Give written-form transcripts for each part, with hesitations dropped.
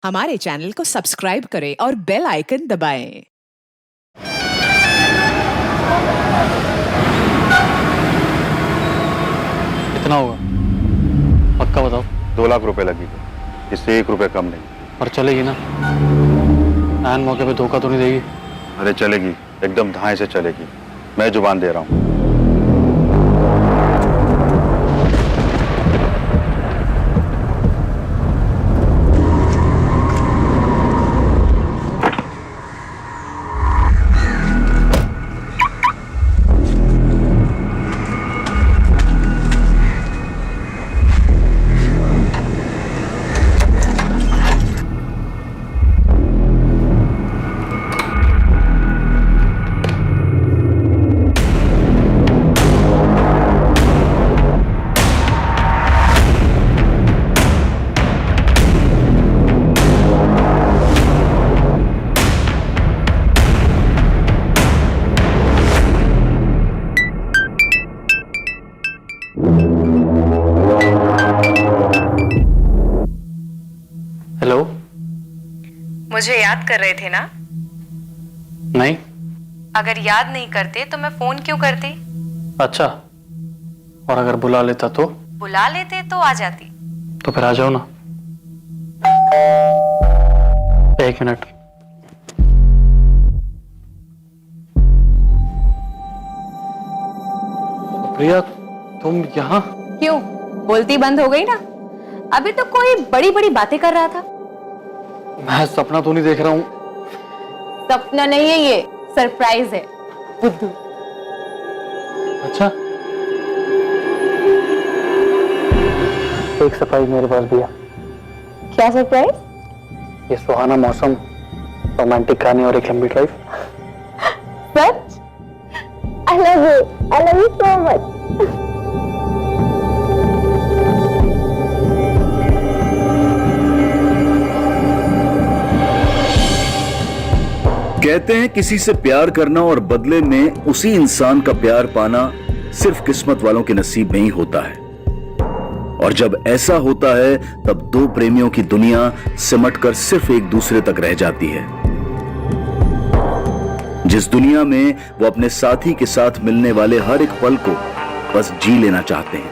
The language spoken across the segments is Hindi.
हमारे चैनल को सब्सक्राइब करें और बेल आइकन दबाएं। कितना होगा पक्का बताओ। 2 लाख रुपए लगेगी, इससे 1 रुपए कम नहीं। पर चलेगी ना? ऐन मौके पे धोखा तो नहीं देगी? अरे चलेगी, एकदम धाए से चलेगी, मैं जुबान दे रहा हूँ। हेलो, मुझे याद कर रहे थे ना? नहीं। अगर याद नहीं करते तो मैं फोन क्यों करती? अच्छा, और अगर बुला लेता तो? बुला लेते तो आ जाती। तो फिर आ जाओ ना। 1 मिनट। प्रिया, तुम यहाँ? क्यों, बोलती बंद हो गई ना? अभी तो कोई बड़ी बड़ी बातें कर रहा था। मैं सपना तो नहीं देख रहा हूँ? सपना नहीं है, ये सरप्राइज है बुद्धू। अच्छा, एक सरप्राइज मेरे पास भी है। क्या सरप्राइज? ये सुहाना मौसम, रोमांटिक कहानी और एक लंबी drive. Such? I love you so much. कहते हैं किसी से प्यार करना और बदले में उसी इंसान का प्यार पाना सिर्फ किस्मत वालों के नसीब में ही होता है। और जब ऐसा होता है तब दो प्रेमियों की दुनिया सिमटकर सिर्फ एक दूसरे तक रह जाती है। जिस दुनिया में वो अपने साथी के साथ मिलने वाले हर एक पल को बस जी लेना चाहते हैं।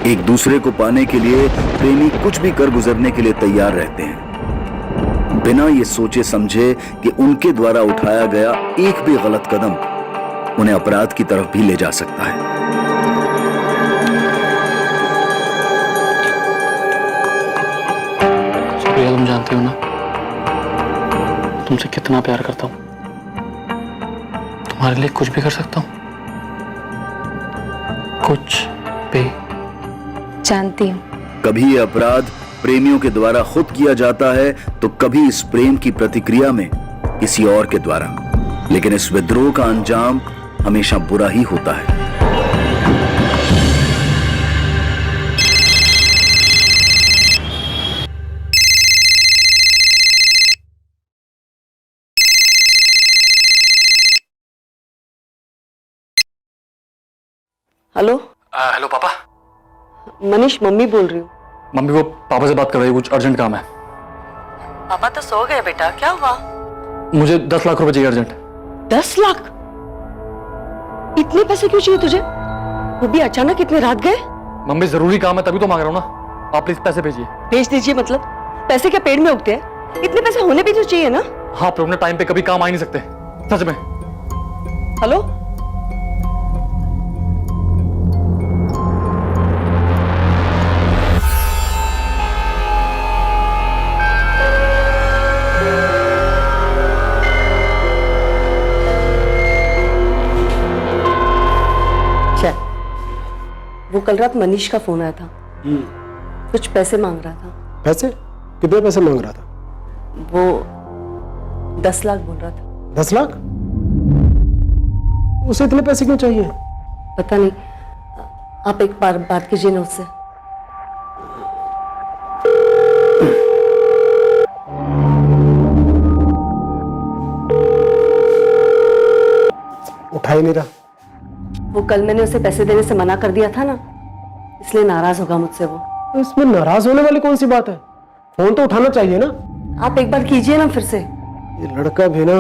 एक दूसरे को पाने के लिए प्रेमी कुछ भी कर गुजरने के लिए तैयार रहते हैं, बिना ये सोचे समझे कि उनके द्वारा उठाया गया एक भी गलत कदम उन्हें अपराध की तरफ भी ले जा सकता है। प्रिया, तुम जानती हो ना तुमसे कितना प्यार करता हूं। तुम्हारे लिए कुछ भी कर सकता हूं, कुछ भी। जानती हूँ। कभी ये अपराध प्रेमियों के द्वारा खुद किया जाता है तो कभी इस प्रेम की प्रतिक्रिया में किसी और के द्वारा, लेकिन इस विद्रोह का अंजाम हमेशा बुरा ही होता है। हेलो। हेलो पापा। मनीष, मम्मी बोल रही हूँ। मम्मी वो पापा से बात कर रही है, कुछ अर्जेंट काम है। पापा तो सो गए बेटा, क्या हुआ? मुझे 10 लाख रुपए चाहिए अर्जेंट। 10 लाख? इतने पैसे क्यों चाहिए तुझे? वो भी अचानक इतने रात गए? मम्मी जरूरी काम है तभी तो मांग रहा हूँ ना। आप प्लीज पैसे भेजिए। भेज दीजिए मतलब? पैसे क्या पेड़ में उगते हैं? इतने पैसे होने भी तो चाहिए ना। हाँ, पर अपने टाइम पे कभी काम आ ही नहीं सकते, सच में। हेलो। वो कल रात मनीष का फोन आया था। कुछ पैसे मांग रहा था। पैसे? कितने पैसे मांग रहा था? वो 10 लाख बोल रहा था। 10 लाख? उसे इतने पैसे क्यों चाहिए? पता नहीं, आप एक बार बात कीजिए ना उससे। उठा ही नहीं रहा। वो कल मैंने उसे पैसे देने से मना कर दिया था ना, इसलिए नाराज होगा मुझसे वो। तो इसमें नाराज होने वाली कौन सी बात है? फोन तो उठाना चाहिए ना। आप एक बार कीजिए ना फिर से। ये लड़का भी ना।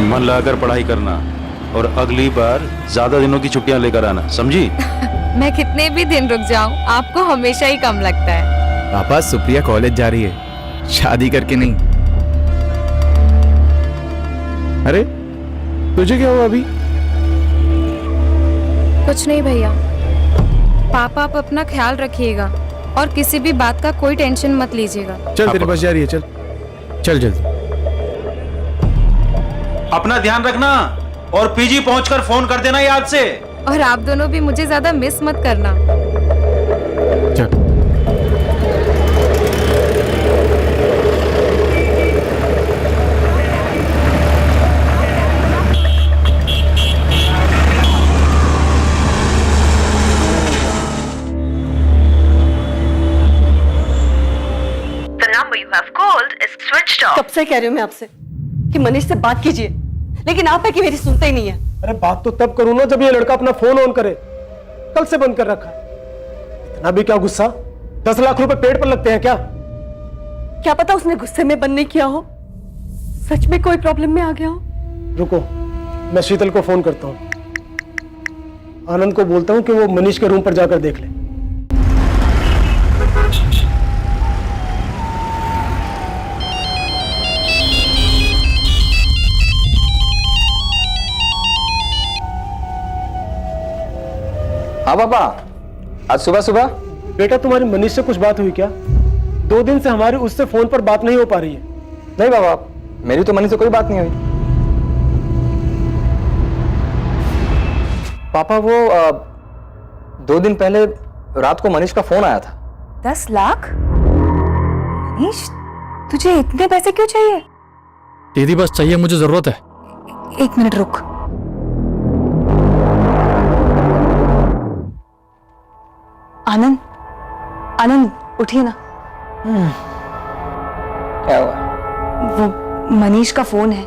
मन लगाकर पढ़ाई करना और अगली बार ज्यादा दिनों की छुट्टियां लेकर आना, समझी? मैं कितने भी दिन रुक जाऊं, आपको हमेशा ही कम लगता है। पापा, सुप्रिया कॉलेज जा रही है, शादी करके नहीं। अरे तुझे क्या हुआ अभी? कुछ नहीं भैया। पापा, आप अपना ख्याल रखिएगा और किसी भी बात का कोई टेंशन मत लीजिएगा। चल, तेरे बस जा रही है, चल चल जल्दी। अपना ध्यान रखना और पीजी पहुंचकर फोन कर देना याद से। और आप दोनों भी मुझे ज्यादा मिस मत करना। चल। कब से कह रही हूँ मैं आपसे कि मनीष से बात कीजिए, लेकिन आप है कि मेरी सुनते ही नहीं है। अरे बात तो तब करूँ ना जब ये लड़का अपना फोन ऑन करे। कल से बंद कर रखा है। इतना भी क्या गुस्सा? 10 लाख रुपए पेड़ पर लगते हैं क्या? क्या पता उसने गुस्से में बंद नहीं किया हो, सच में कोई प्रॉब्लम में आ गया हो। रुको, मैं शीतल को फोन करता हूँ। आनंद को बोलता हूँ कि वो मनीष के रूम पर जाकर देख ले। हाँ पापा, आज सुबह सुबह। बेटा, तुम्हारी मनीष से कुछ बात हुई क्या? 2 दिन से हमारी उससे फोन पर बात नहीं हो पा रही है। नहीं बाबा, मेरी तो मनीष से कोई बात नहीं हुई। पापा, वो 2 दिन पहले रात को मनीष का फोन आया था। 10 लाख? मनीष, तुझे इतने पैसे क्यों चाहिए? दीदी बस चाहिए, मुझे जरूरत है। 1 मिनट रुक। आनंद, आनंद उठिए ना। क्या हुआ? वो मनीष का फोन है,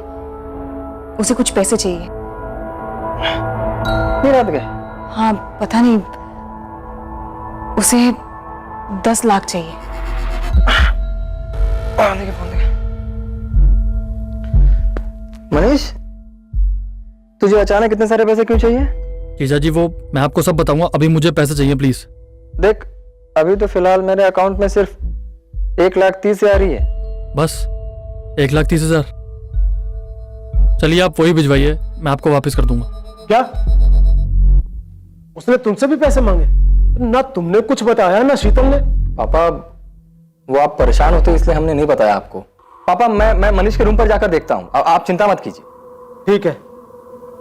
उसे कुछ पैसे चाहिए। ये रात गए? हाँ, पता नहीं, उसे 10 लाख चाहिए। फोन देखे। मनीष, तुझे अचानक इतने सारे पैसे क्यों चाहिए? जीजा जी, वो मैं आपको सब बताऊंगा, अभी मुझे पैसे चाहिए प्लीज। देख, अभी तो फिलहाल मेरे अकाउंट में सिर्फ 1,30,000 आ रही है। बस 1,30,000? चलिए आप वही भिजवाइए, मैं आपको वापस कर दूंगा। क्या? उसने तुमसे भी पैसे मांगे? ना तुमने कुछ बताया ना शीतल ने। पापा, वो आप परेशान होते इसलिए हमने नहीं बताया आपको। पापा, मैं मनीष के रूम पर जाकर देखता हूँ, आप चिंता मत कीजिए। ठीक है।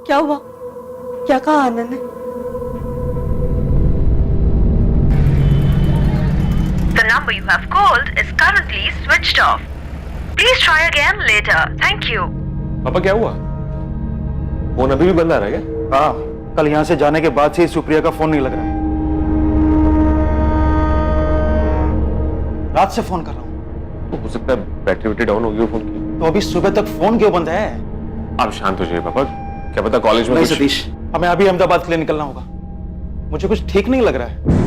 क्या हुआ? क्या कहा आनंद ने? The number you have called is currently switched off. Please try again later. Thank you. पापा, क्या हुआ? फोन अभी भी बंद आ रहा है क्या? हाँ, कल यहाँ से जाने के बाद से सुप्रिया का फोन नहीं लग रहा है। रात से फोन कर रहा हूँ। तो हो सकता है बैटरी वैटरी डाउन हो गई हो फोन की। तो अभी सुबह तक फोन क्यों बंद है? आप शांत हो जाइए पापा, क्या पता कॉलेज में नहीं कुछ... सतीश, हमें अभी अहमदाबाद के लिए निकलना होगा। मुझे कुछ ठीक नहीं लग रहा है।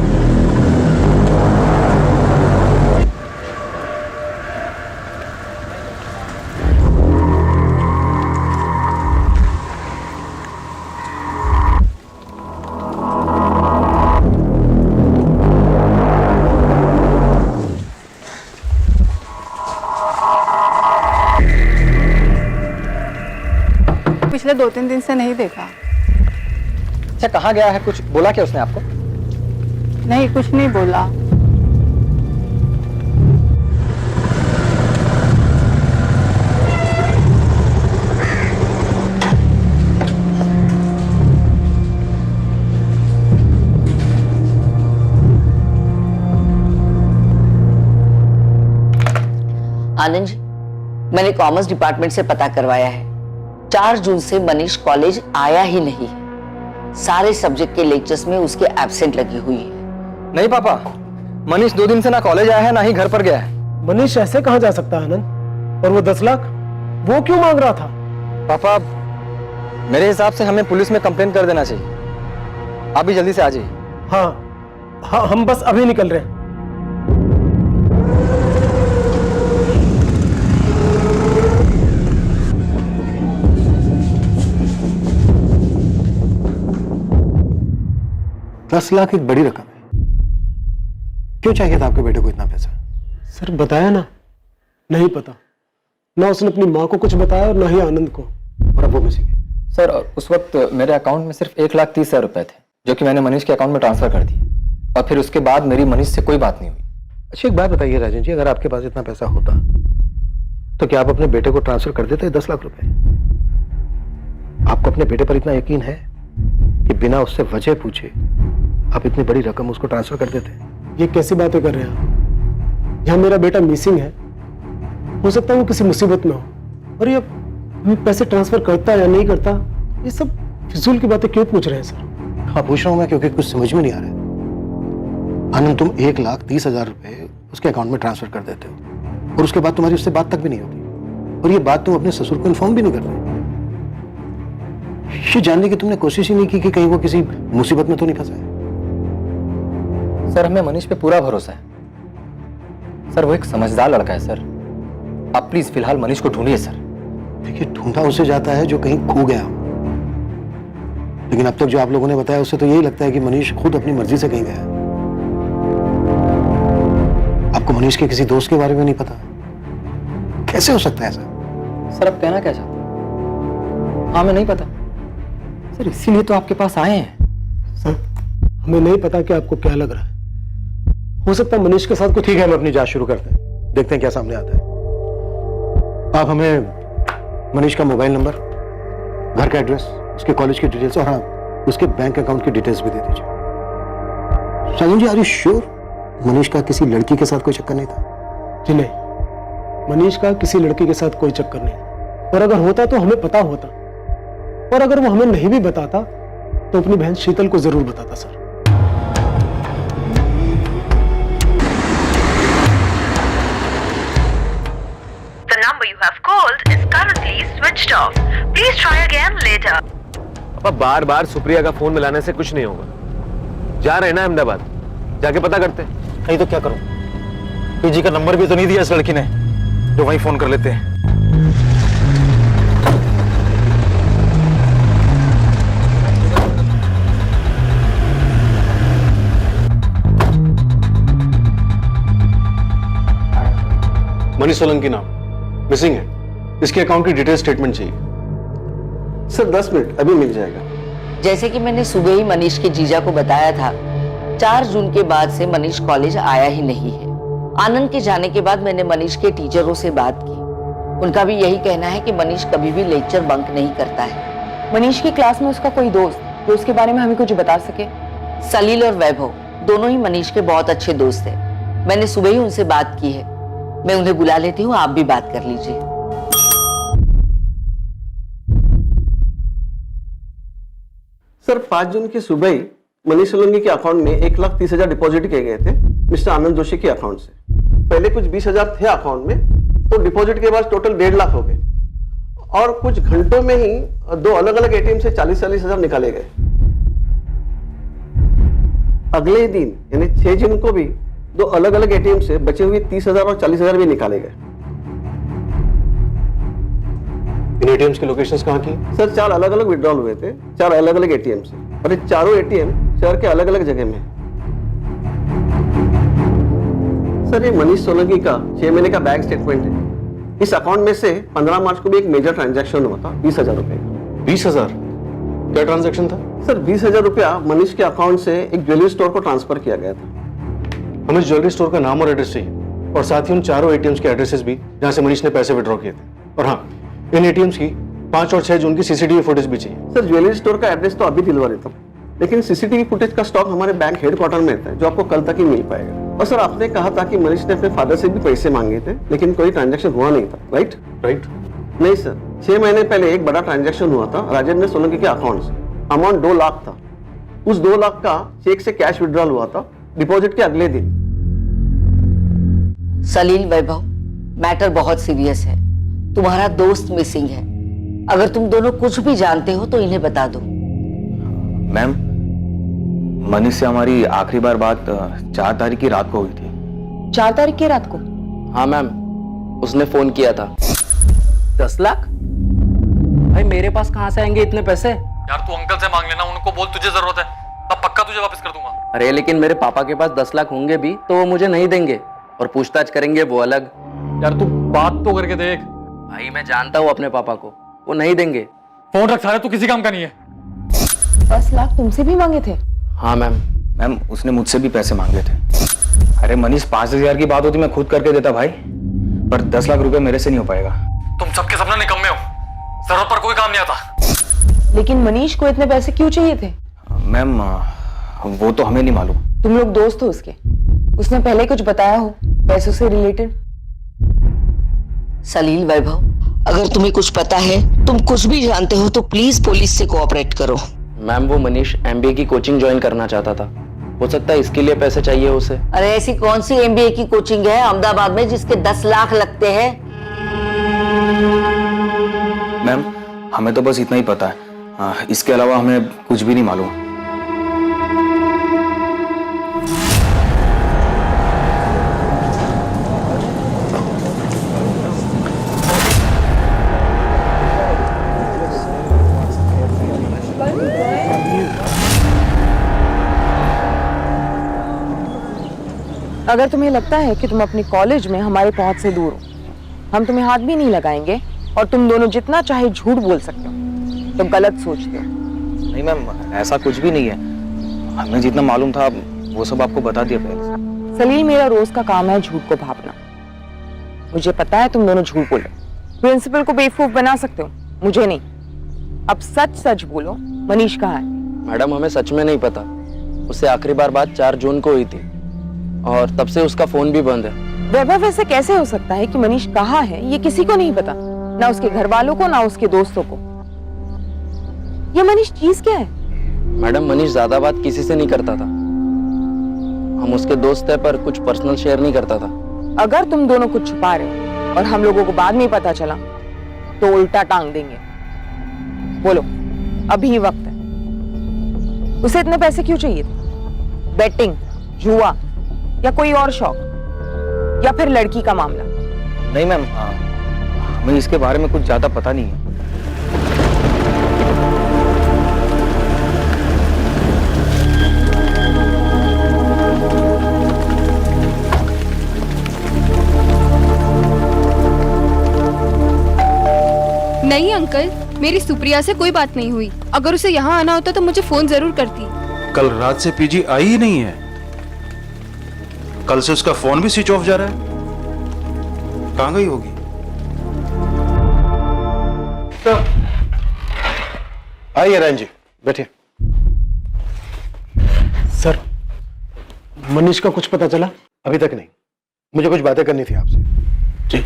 पिछले 2-3 दिन से नहीं देखा। अच्छा, कहाँ गया है? कुछ बोला क्या उसने आपको? नहीं, कुछ नहीं बोला। आनंद जी, मैंने कॉमर्स डिपार्टमेंट से पता करवाया है। 4 जून से मनीष कॉलेज आया ही नहीं है। सारे सब्जेक्ट के लेक्चर्स में उसके एब्सेंट लगी हुई है। नहीं पापा, मनीष 2 दिन से ना कॉलेज आया है ना ही घर पर गया है। मनीष ऐसे कहाँ जा सकता है आनंद? और वो 10 लाख वो क्यों मांग रहा था? पापा, मेरे हिसाब से हमें पुलिस में कंप्लेन कर देना चाहिए। आप भी जल्दी से आ जाइए। हाँ हाँ, हम बस अभी निकल रहे हैं। ₹10 लाख एक बड़ी रकम है। क्यों चाहिए था आपके बेटे को इतना पैसा? सर बताया ना, नहीं पता। ना उसने अपनी माँ को कुछ बताया और ना ही आनंद को। और अब वो मिसिंग है। सर उस वक्त मेरे अकाउंट में सिर्फ 1,30,000 रुपए थे, जो कि मैंने मनीष के अकाउंट में ट्रांसफर कर दिए, और फिर उसके बाद मेरी मनीष से कोई बात नहीं हुई। अच्छा एक बात बताइए राजन जी, अगर आपके पास इतना पैसा होता तो क्या आप अपने बेटे को ट्रांसफर कर देते 10 लाख रुपए? आपको अपने बेटे पर इतना यकीन है कि बिना उससे वजह पूछे आप इतनी बड़ी रकम उसको ट्रांसफर कर देते? ये कैसी बातें कर रहे हैं आप? यहाँ मेरा बेटा मिसिंग है, हो सकता है वो किसी मुसीबत में हो, और ये हमें पैसे ट्रांसफर करता या नहीं करता, ये सब फिजूल की बातें क्यों पूछ रहे हैं सर? हाँ पूछ रहा हूं मैं, क्योंकि कुछ समझ में नहीं आ रहा है। आनंद, तुम 1,30,000 रुपए उसके अकाउंट में ट्रांसफर कर देते हो और उसके बाद तुम्हारी उससे बात तक भी नहीं होती, और ये बात तुम अपने ससुर को इन्फॉर्म भी नहीं करते। ये जानने की तुमने कोशिश ही नहीं की कि कहीं वो किसी मुसीबत में तो नहीं फंसा है। सर हमें मनीष पे पूरा भरोसा है। सर वो एक समझदार लड़का है सर, आप प्लीज फिलहाल मनीष को ढूंढिए सर। देखिए ढूंढा उसे जाता है जो कहीं खो गया हो, लेकिन अब तक जो आप लोगों ने बताया उससे तो यही लगता है कि मनीष खुद अपनी मर्जी से कहीं गया है। आपको मनीष के किसी दोस्त के बारे में नहीं पता? कैसे हो सकता है ऐसा? सर आप कहना क्या चाहते हैं? हाँ, हमें नहीं पता सर, इसीलिए तो आपके पास आए हैं। सर हमें नहीं पता कि आपको क्या लग रहा है, हो सकता है मनीष के साथ कुछ। ठीक है, हम अपनी जांच शुरू करते हैं, देखते हैं क्या सामने आता है। आप हमें मनीष का मोबाइल नंबर, घर का एड्रेस, उसके कॉलेज की डिटेल्स और हाँ उसके बैंक अकाउंट की डिटेल्स भी दे दीजिए। Rajan ji, are you sure Manish का किसी लड़की के साथ कोई चक्कर नहीं था? जी नहीं, मनीष का किसी लड़की के साथ कोई चक्कर नहीं, और अगर होता तो हमें पता होता, और अगर वो हमें नहीं भी बताता तो अपनी बहन शीतल को जरूर बताता sir. The number you have called is currently switched off. Please try again later. अब बार बार सुप्रिया का फोन मिलाने से कुछ नहीं होगा। जा रहे हैं ना अहमदाबाद, जाके पता करते हैं। नहीं तो क्या करूं? पीजी का नंबर भी तो नहीं दिया इस लड़की ने, जो वहीं फोन कर लेते हैं। मनीष सोलंकी नाम, मिसिंग है। इसके अकाउंट की डिटेल स्टेटमेंट चाहिए। सर 10 मिनट, अभी मिल जाएगा। जैसे कि मैंने सुबह ही मनीष के जीजा को बताया था, 4 जून के बाद से मनीष कॉलेज आया ही नहीं है। आनंद के जाने के बाद मैंने मनीष के टीचरों से बात की, उनका भी यही कहना है कि मनीष कभी भी लेक्चर बंक नहीं करता है। मनीष की क्लास में उसका कोई दोस्त जो उसके बारे में हमें कुछ बता सके? सलील और वैभव दोनों ही मनीष के बहुत अच्छे दोस्त हैं। मैंने सुबह ही उनसे बात की है, मैं उन्हें बुला लेती हूँ, आप भी बात कर लीजिए। सर 5 जून की सुबह ही मनीष सोलंकी के अकाउंट में 1,30,000 डिपॉजिट किए गए थे मिस्टर आनंद जोशी के अकाउंट से। पहले कुछ 20,000 थे अकाउंट में, तो डिपॉजिट के बाद टोटल 1.5 लाख हो गए, और कुछ घंटों में ही 2 अलग अलग एटीएम से 40,000 निकाले गए। अगले दिन यानी 6 जून को भी 2 अलग अलग एटीएम से बचे हुए 30,000 और 40,000 भी निकाले गए। इन एटीएम्स की लोकेशंस कहाँ की? सर 4 अलग अलग विड्रॉल हुए थे, 4 अलग अलग एटीएम से, और ये चारों एटीएम शहर के अलग अलग जगह में। सर ये मनीष सोलंकी का 6 महीने का बैंक स्टेटमेंट है। इस अकाउंट में से 15 मार्च को भी एक मेजर ट्रांजैक्शन हुआ था 20,000 रुपए का। 20,000? क्या ट्रांजैक्शन था? सर 20,000 रुपया मनीष के अकाउंट से एक ज्वेलरी स्टोर को ट्रांसफर किया गया था। हमें ज्वेलरी स्टोर का नाम और एड्रेस चाहिए, और साथ ही उन चारों एटीएम्स के एड्रेसेस भी जहां से मनीष ने पैसे विड्रॉ किए थे। और हाँ, इन एटीएम्स की 5 और 6 जून की सीसीटीवी फुटेज भी चाहिए। सर ज्वेलरी स्टोर का एड्रेस तो अभी दिलवा देता हूँ, लेकिन सीसीटीवी फुटेज का स्टॉक हमारे बैंक हेडक्वार्टर में रहता है, जो आपको कल तक ही मिल पाएगा। और सर आपने कहा था कि मनीष ने अपने फादर से भी पैसे मांगे थे, लेकिन कोई ट्रांजैक्शन हुआ नहीं था, राइट? नहीं सर, 6 महीने पहले एक बड़ा ट्रांजैक्शन हुआ था राजेंद्र सोलंकी के अकाउंट से। अमाउंट 2 लाख था। उस 2 लाख का चेक से कैश विड्रॉल हुआ था डिपॉजिट के अगले दिन। सलील, वैभव, मैटर बहुत सीरियस है। तुम्हारा दोस्त मिसिंग है। अगर तुम दोनों कुछ भी जानते हो तो इन्हें बता दो। मैम, मनीष से हमारी आखिरी बार बात 4 तारीख की रात को हुई थी। 4 तारीख की रात को? हाँ मैम, उसने फोन किया था। 10 लाख? भाई मेरे पास कहाँ से आएंगे इतने पैसे? यार तू अंकल से मांग लेना, उनको बोल तुझे जरूरत है, तब पक्का तुझे वापस कर दूंगा। अरे लेकिन मेरे पापा के पास 10 लाख होंगे भी तो वो मुझे नहीं देंगे, और पूछताछ करेंगे वो अलग। यार तू बात तो करके देख। भाई मैं जानता हूँ अपने पापा को, वो नहीं देंगे। फोन रख सारे, तू किसी काम का नहीं है। 10 लाख तुमसे भी मांगे थे? हाँ मैम। मैम उसने मुझसे भी पैसे मांगे थे। अरे मनीष 5,000 की बात होती मैं खुद करके देता भाई, पर 10 लाख रुपए मेरे से नहीं हो पाएगा। तुम सबके सपने निकम्मे हो, जरूरत पर कोई काम नहीं आता। लेकिन मनीष को इतने पैसे क्यों चाहिए थे? मैम वो तो हमें नहीं मालूम। तुम लोग दोस्त हो उसके? उसने पहले कुछ बताया हो पैसों से रिलेटेड? सलील वैभव, अगर तुम्हें कुछ पता है, तुम कुछ भी जानते हो तो प्लीज पुलिस से कोऑपरेट करो। मैम वो मनीष MBA की कोचिंग ज्वाइन करना चाहता था, हो सकता है इसके लिए पैसे चाहिए उसे। अरे ऐसी कौन सी MBA की कोचिंग है अहमदाबाद में जिसके 10 लाख लगते हैं? मैम हमें तो बस इतना ही पता है, इसके अलावा हमें कुछ भी नहीं मालूम। अगर तुम्हें लगता है कि तुम अपने कॉलेज में हमारे पहुंच से दूर हो, हम तुम्हें हाथ भी नहीं लगाएंगे और तुम दोनों जितना चाहे झूठ बोल सकते हो, तो गलत सोचते हो। नहीं मैम ऐसा कुछ भी नहीं है, हमें जितना मालूम था वो सब आपको बता दिया पहले से। सलील, मेरा रोज का काम है झूठ को भापना। मुझे पता है तुम दोनों झूठ बोलो, प्रिंसिपल को बेवकूफ बना सकते हो, मुझे नहीं। अब सच सच बोलो, मनीष कहाँ है? मैडम हमें सच में नहीं पता, उससे आखिरी बार बात 4 जून को हुई थी और तब से उसका फोन भी बंद है। वैभव, ऐसे कैसे हो सकता है कि मनीष कहाँ है ये किसी को नहीं पता, ना उसके घर वालों को ना उसके दोस्तों को? ये मनीष चीज क्या है? मैडम मनीष ज्यादा बात किसी से नहीं करता था, हम उसके दोस्त है पर कुछ पर्सनल शेयर नहीं करता था। अगर तुम दोनों कुछ छुपा रहे हो और हम लोगों को बाद में पता चला तो उल्टा टांग देंगे। बोलो, अभी वक्त है। उसे इतने पैसे क्यों चाहिए थे? बेटिंग, जुआ या कोई और शौक, या फिर लड़की का मामला? नहीं मैम हमें इसके बारे में कुछ ज्यादा पता नहीं है। नहीं अंकल, मेरी सुप्रिया से कोई बात नहीं हुई। अगर उसे यहाँ आना होता तो मुझे फोन जरूर करती। कल रात से पीजी आई ही नहीं है, कल से उसका फोन भी स्विच ऑफ जा रहा है। कहाँ गई होगी? आइए रैन जी, बैठिए। सर, मनीष का कुछ पता चला? अभी तक नहीं, मुझे कुछ बातें करनी थी आपसे। जी।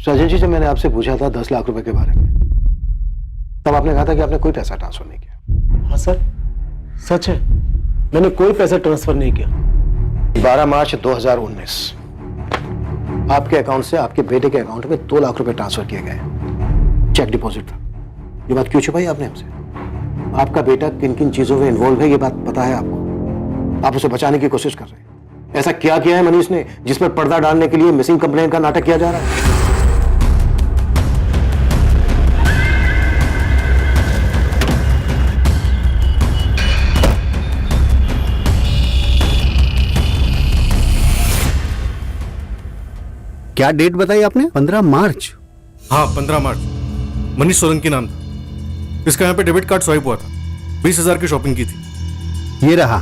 साजन जी, जब मैंने आपसे पूछा था 10 लाख रुपए के बारे में, तब आपने कहा था कि आपने कोई पैसा ट्रांसफर नहीं किया। हाँ सर, सच है, मैंने कोई पैसा ट्रांसफर नहीं किया। 12 मार्च 2019 आपके अकाउंट से आपके बेटे के अकाउंट में 2 लाख रुपए ट्रांसफर किए गए, चेक डिपॉजिट था। ये बात क्यों छुपाई आपने हमसे? आपका बेटा किन किन चीजों में इन्वॉल्व है ये बात पता है आपको, आप उसे बचाने की कोशिश कर रहे हैं। ऐसा क्या किया है मनीष ने जिस पर पर्दा डालने के लिए मिसिंग कंप्लेंट का नाटक किया जा रहा है? क्या डेट बताई आपने? 15 मार्च? हाँ 15 मार्च। मनीष सोलंकी नाम था, इसका यहाँ पे डेबिट कार्ड स्वाइप हुआ था, 20,000 की शॉपिंग की थी। ये रहा।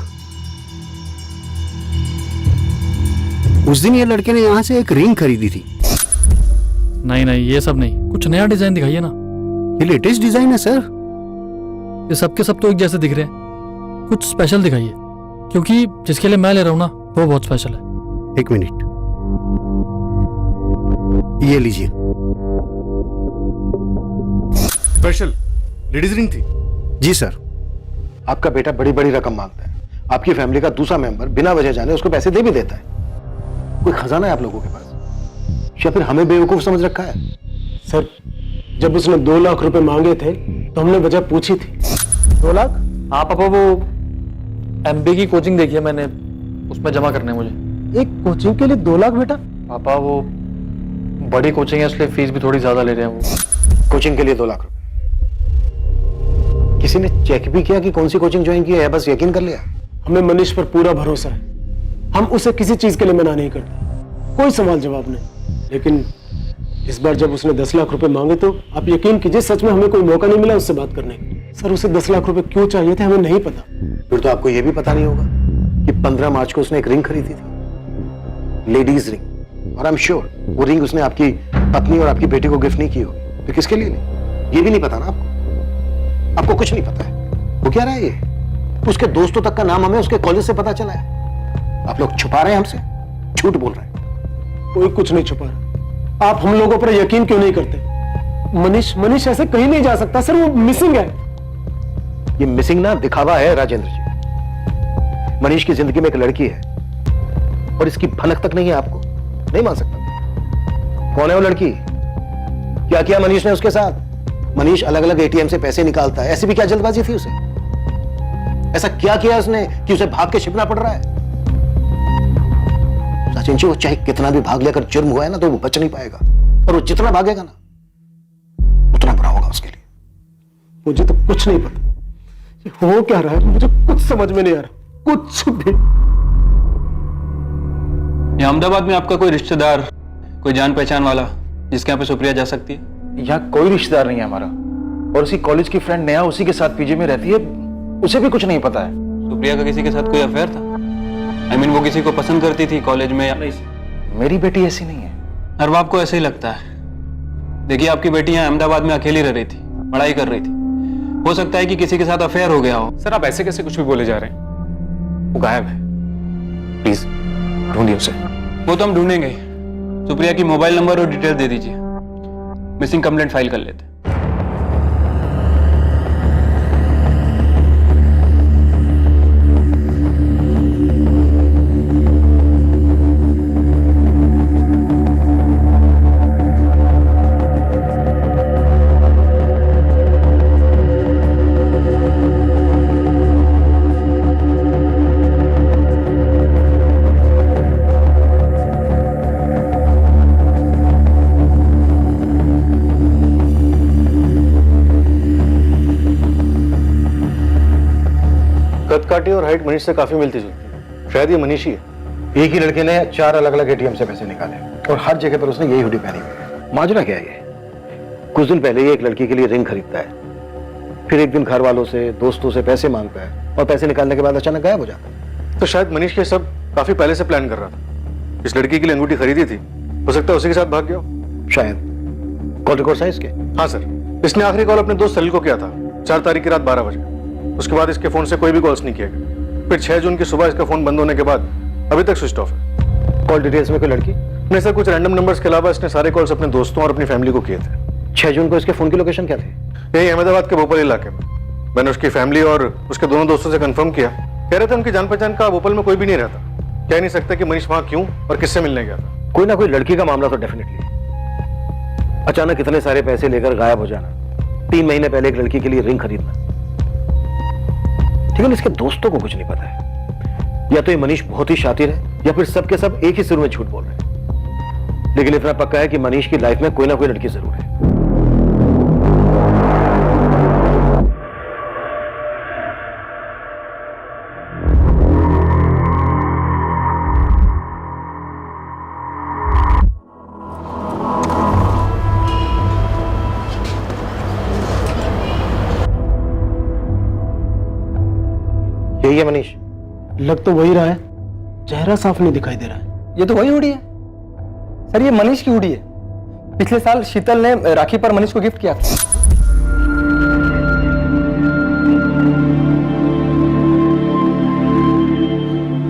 उस दिन ये लड़के ने यहाँ से एक रिंग खरीदी थी। नहीं नहीं, ये सब नहीं, कुछ नया डिजाइन दिखाइए ना। ये लेटेस्ट डिजाइन है सर। ये सब के सब तो एक जैसे दिख रहे हैं, कुछ स्पेशल दिखाइए, क्योंकि जिसके लिए मैं ले रहा हूँ ना वो बहुत स्पेशल है। एक मिनट, ये लीजिए। स्पेशल लेडीज रिंग थी? जी सर। आपका बेटा बड़ी बड़ी रकम मांगता है, आपकी फैमिली का दूसरा मेंबर बिना वजह जाने उसको पैसे दे भी देता है। कोई खजाना है आप लोगों के पास, या फिर हमें बेवकूफ समझ रखा है? सर, जब उसने 2 लाख रुपए मांगे थे तो हमने वजह पूछी थी। 2 लाख? हाँ पापा, वो MBA की कोचिंग देखी है मैंने, उसमें जमा करना है मुझे। एक कोचिंग के लिए 2 लाख बेटा? पापा वो बड़ी कोचिंग है इसलिए फीस भी थोड़ी ज्यादा ले रहे हैं वो। कोचिंग के लिए 2 लाख रुपए? किसी ने चेक भी किया कि कौन सी कोचिंग ज्वाइन की है, बस यकीन कर लिया? हमें मनीष पर पूरा भरोसा है, हम उसे किसी चीज के लिए मना नहीं करते, कोई सवाल जवाब नहीं। लेकिन इस बार जब उसने 10 लाख रुपए मांगे तो आप यकीन कीजिए सच में हमें कोई मौका नहीं मिला उससे बात करने का। सर उसे 10 लाख रुपए क्यों चाहिए थे हमें नहीं पता। फिर तो आपको यह भी पता नहीं होगा कि 15 मार्च को उसने एक रिंग खरीदी थी, लेडीज रिंग, और आई एम श्योर वो रिंग उसने आपकी पत्नी और आपकी बेटी को गिफ्ट नहीं की होगी। तो किसके लिए ली? ये भी नहीं पता ना आपको? आपको कुछ नहीं पता है। वो क्या रहा है ये? उसके दोस्तों तक का नाम हमें उसके कॉलेज से पता चला है। आप लोग छुपा रहे हैं हमसे, झूठ बोल रहे हैं। कोई कुछ नहीं छुपा रहा। आप हम लोगों पर यकीन क्यों नहीं करते? मनीष ऐसे कहीं नहीं जा सकता सर, वो मिसिंग है। ये मिसिंग ना दिखावा है राजेंद्र जी। मनीष की जिंदगी में एक लड़की है और इसकी भनक तक नहीं है, आपको नहीं मान सकता। कौन है वो लड़की? क्या किया मनीष ने उसके साथ? मनीष अलग अलग ATM से पैसे निकालता है, ऐसी भी क्या जल्दबाजी थी उसे? ऐसा क्या किया उसने कि उसे भाग के छिपना पड़ रहा है? सचिन जी वो चाहे कितना भी भाग लेकर जुर्म हुआ है ना तो वो बच नहीं पाएगा, और वो जितना भागेगा ना उतना बुरा होगा उसके लिए। मुझे तो कुछ नहीं पता ये हो क्या रहा है, मुझे कुछ समझ में नहीं आ रहा, कुछ भी। अहमदाबाद में आपका कोई रिश्तेदार, कोई जान पहचान वाला जिसके यहाँ पे सुप्रिया जा सकती है? यहाँ कोई रिश्तेदार नहीं है हमारा, और उसी कॉलेज की फ्रेंड नेहा उसी के साथ पीजी में रहती है, उसे भी कुछ नहीं पता है। सुप्रिया का किसी के साथ कोई अफेयर था? I mean, वो किसी को पसंद करती थी कॉलेज में या नहीं? मेरी बेटी ऐसी नहीं है। हर बाप को ऐसे ही लगता है। देखिए आपकी बेटी यहाँ अहमदाबाद में अकेली रह रही थी, पढ़ाई कर रही थी, हो सकता है कि किसी के साथ अफेयर हो गया हो। सर आप ऐसे कैसे कुछ भी बोले जा रहे हैं? वो गायब है, प्लीज ढूंढिए उसे। वो तो हम ढूंढेंगे ही। सुप्रिया की मोबाइल नंबर और डिटेल दे दीजिए, मिसिंग कंप्लेंट फाइल कर लेते। कदकाठी और हाइट मनीष से काफी मिलती जुलती, शायद ये मनीष ही है। एक ही लड़के ने 4 अलग अलग ATM से पैसे निकाले और हर जगह पर उसने यही हुडी पहनी हुई है। माजरा क्या है ये? कुछ दिन पहले ही एक लड़की के लिए रिंग खरीदता है, फिर एक दिन घर वालों से दोस्तों से पैसे मांगता है और पैसे निकालने के बाद अचानक गायब हो जाता है। तो शायद मनीष ये सब काफी पहले से प्लान कर रहा था। इस लड़की के लिए अंगूठी खरीदी थी, हो सकता है उसी के साथ भाग गया हो। शायद। कॉल रिकॉर्ड है इसके? हाँ सर, इसने आखिरी कॉल अपने दोस्त सलील को किया था 4 तारीख की रात 12 बजे। उसके बाद इसके फोन से कोई भी कॉल्स नहीं किया गया। फिर 6 जून की सुबह इसका फोन बंद होने के बाद अभी तक स्विच ऑफ है। कॉल डिटेल्स में कोई लड़की नहीं सर, कुछ रैंडम नंबर्स के अलावा इसने सारे कॉल्स अपने दोस्तों और अपनी फैमिली को किए थे। 6 जून को इसके फोन की लोकेशन क्या थी? यही अहमदाबाद के भोपाल इलाके में। मैंने उसकी फैमिली और उसके दोनों दोस्तों से कंफर्म किया, कह रहे थे उनकी जान पहचान का भोपाल में कोई भी नहीं रहता। कह नहीं सकता कि मनीष वहां क्यों और किससे मिलने गया था। कोई ना कोई लड़की का मामला तो डेफिनेटली। अचानक इतने सारे पैसे लेकर गायब हो जाना, 3 महीने पहले एक लड़की के लिए रिंग खरीदना, लेकिन इसके दोस्तों को कुछ नहीं पता है। या तो ये मनीष बहुत ही शातिर है या फिर सब के सब एक ही सुर में झूठ बोल रहे हैं। लेकिन इतना पक्का है कि मनीष की लाइफ में कोई ना कोई लड़की जरूर है। यही है मनीष? लग तो वही रहा है, चेहरा साफ नहीं दिखाई दे रहा है। ये तो वही हुडी है सर, ये मनीष की हुडी है। पिछले साल शीतल ने राखी पर मनीष को गिफ्ट किया था।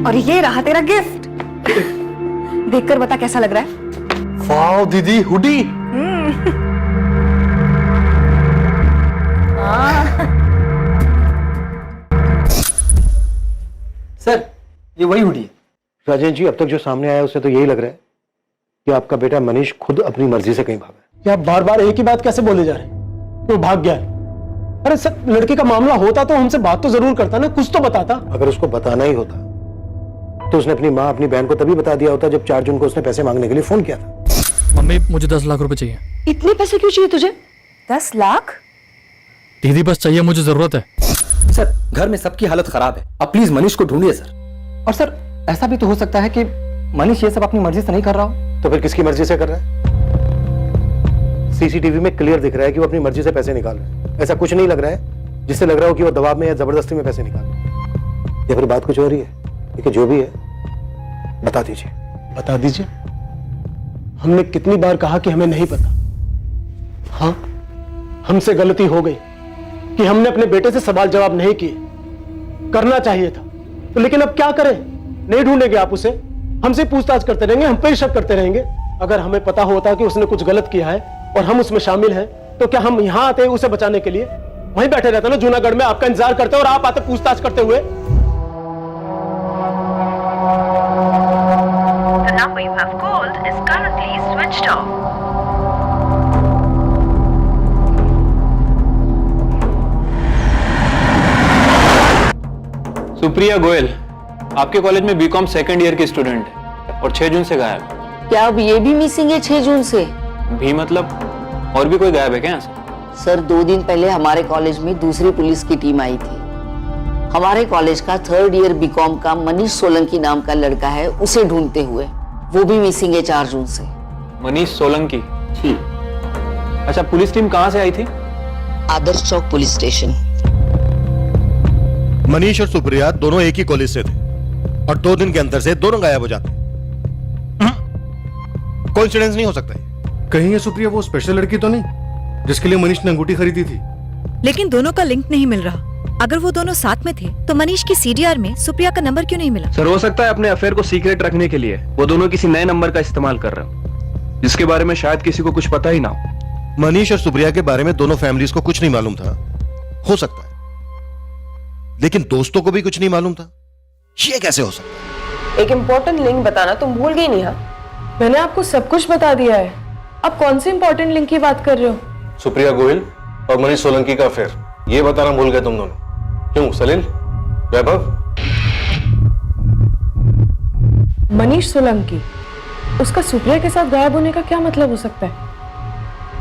और ये रहा तेरा गिफ्ट। देखकर बता कैसा लग रहा है? वाओ दीदी, हुडी। सर ये वही हुडी है। राजेंद्र जी अब तक जो सामने आया उससे तो यही लग रहा है कि आपका बेटा मनीष खुद अपनी मर्जी से कहीं भागा है। आप बार बार एक ही बात कैसे बोले जा रहे हैं कि वो भाग गया है? अरे सर, लड़के का मामला होता तो हमसे बात तो जरूर करता ना, कुछ तो बताता। अगर उसको बताना ही होता तो उसने अपनी माँ अपनी बहन को तभी बता दिया होता जब 4 जून को उसने पैसे मांगने के लिए फोन किया था। मम्मी मुझे 10 लाख रुपए चाहिए। इतने पैसे क्यों चाहिए तुझे? 10 लाख? दीदी बस चाहिए, मुझे जरूरत है। सर घर में सबकी हालत खराब है, आप प्लीज मनीष को ढूंढिए सर। और सर ऐसा भी तो हो सकता है कि मनीष ये सब अपनी मर्जी से नहीं कर रहा हो। तो फिर किसकी मर्जी से कर रहा है? सीसीटीवी में क्लियर दिख रहा है कि वो अपनी मर्जी से पैसे निकाल रहा है। ऐसा कुछ नहीं लग रहा है जिससे लग रहा हो कि वो दबाव में या जबरदस्ती में पैसे निकाल रहा है, या फिर बात कुछ हो रही है। लेकिन जो भी है बता दीजिए। बता दीजिए। हमने कितनी बार कहा कि हमें नहीं पता। हाँ, हमसे गलती हो गई कि हमने अपने बेटे से सवाल जवाब नहीं किए, करना चाहिए था। तो लेकिन अब क्या करें? नहीं ढूंढेंगे आप उसे, हमसे पूछताछ करते रहेंगे, हम पे ही शक करते रहेंगे। अगर हमें पता होता कि उसने कुछ गलत किया है और हम उसमें शामिल हैं, तो क्या हम यहां आते उसे बचाने के लिए? वहीं बैठे रहते ना जूनागढ़ में, आपका इंतजार करते और आप आते पूछताछ करते हुए। The number you have called is currently switched off. Supriya Goyal आपके कॉलेज में बीकॉम सेकंड ईयर की स्टूडेंट है और 6 जून से गायब। क्या अब ये भी मिसिंग है 6 जून से? भी मतलब और भी कोई गायब है क्या? सर 2 दिन पहले हमारे कॉलेज में दूसरी पुलिस की टीम आई थी। हमारे कॉलेज का 3rd ईयर बीकॉम का मनीष सोलंकी नाम का लड़का है, उसे ढूंढते हुए। वो भी मिसिंग है 4 जून से। मनीष सोलंकी? जी। अच्छा, पुलिस टीम कहाँ से आई थी? आदर्श चौक पुलिस स्टेशन। मनीष और सुप्रिया दोनों एक ही कॉलेज से थे और 2 दिन के अंतर से दोनों गायब हो जाते। कोइंसिडेंस नहीं हो सकता है। कहीं ये सुप्रिया वो स्पेशल लड़की तो नहीं जिसके लिए मनीष ने अंगूठी खरीदी थी? लेकिन दोनों का लिंक नहीं मिल रहा। अगर वो दोनों साथ में थे तो मनीष की सीडीआर में सुप्रिया का नंबर क्यों नहीं मिला? सर हो सकता है अपने अफेयर को सीक्रेट रखने के लिए वो दोनों किसी नए नंबर का इस्तेमाल कर रहे हो, जिसके बारे में शायद किसी को कुछ पता ही ना हो। मनीष और सुप्रिया के बारे में दोनों फैमिलीज को कुछ नहीं मालूम था, हो सकता है, लेकिन दोस्तों को भी कुछ नहीं मालूम था। ये कैसे हो सकता है? एक इम्पोर्टेंट लिंक बताना तुम भूल गई नेहा। मैंने आपको सब कुछ बता दिया है, आप कौन सी इम्पोर्टेंट लिंक की बात कर रहे हो? सुप्रिया गोयल और मनीष सोलंकी का अफेयर, ये बताना भूल गए तुम दोनों। क्यों सलील, वैभव? मनीष सोलंकी, उसका सुप्रिया के साथ गायब होने का क्या मतलब हो सकता है?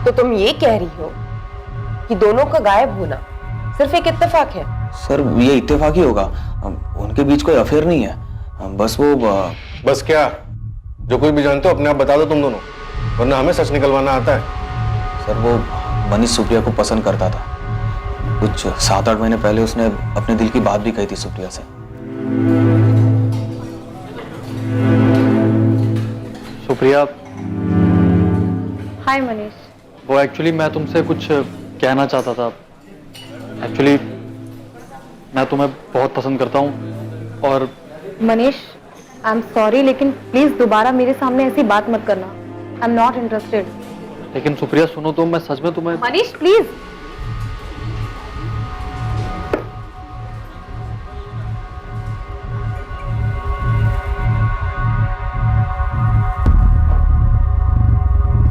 तो तुम ये कह रही हो कि दोनों का गायब होना सिर्फ एक इत्तेफाक है? सर ये इत्तेफाक ही होगा, उनके बीच कोई अफेयर नहीं है, बस वो बस क्या? जो कोई भी जानते हो अपने आप बता दो तुम दोनों, वरना हमें सच निकलवाना आता है। सर वो मनीष सुप्रिया को पसंद करता था। कुछ 7-8 महीने पहले उसने अपने दिल की बात भी कही थी सुप्रिया से। सुप्रिया। हाय मनीष। वो एक्चुअली मैं तुमसे कुछ कहना चाहता था। एक्चुअली मैं तुम्हें बहुत पसंद करता हूँ और मनीष, आई एम सॉरी, लेकिन प्लीज दोबारा मेरे सामने ऐसी बात मत करना। I am not interested. लेकिन सुप्रिया सुनो तो, मैं सच में तुम्हें। मनीष प्लीज।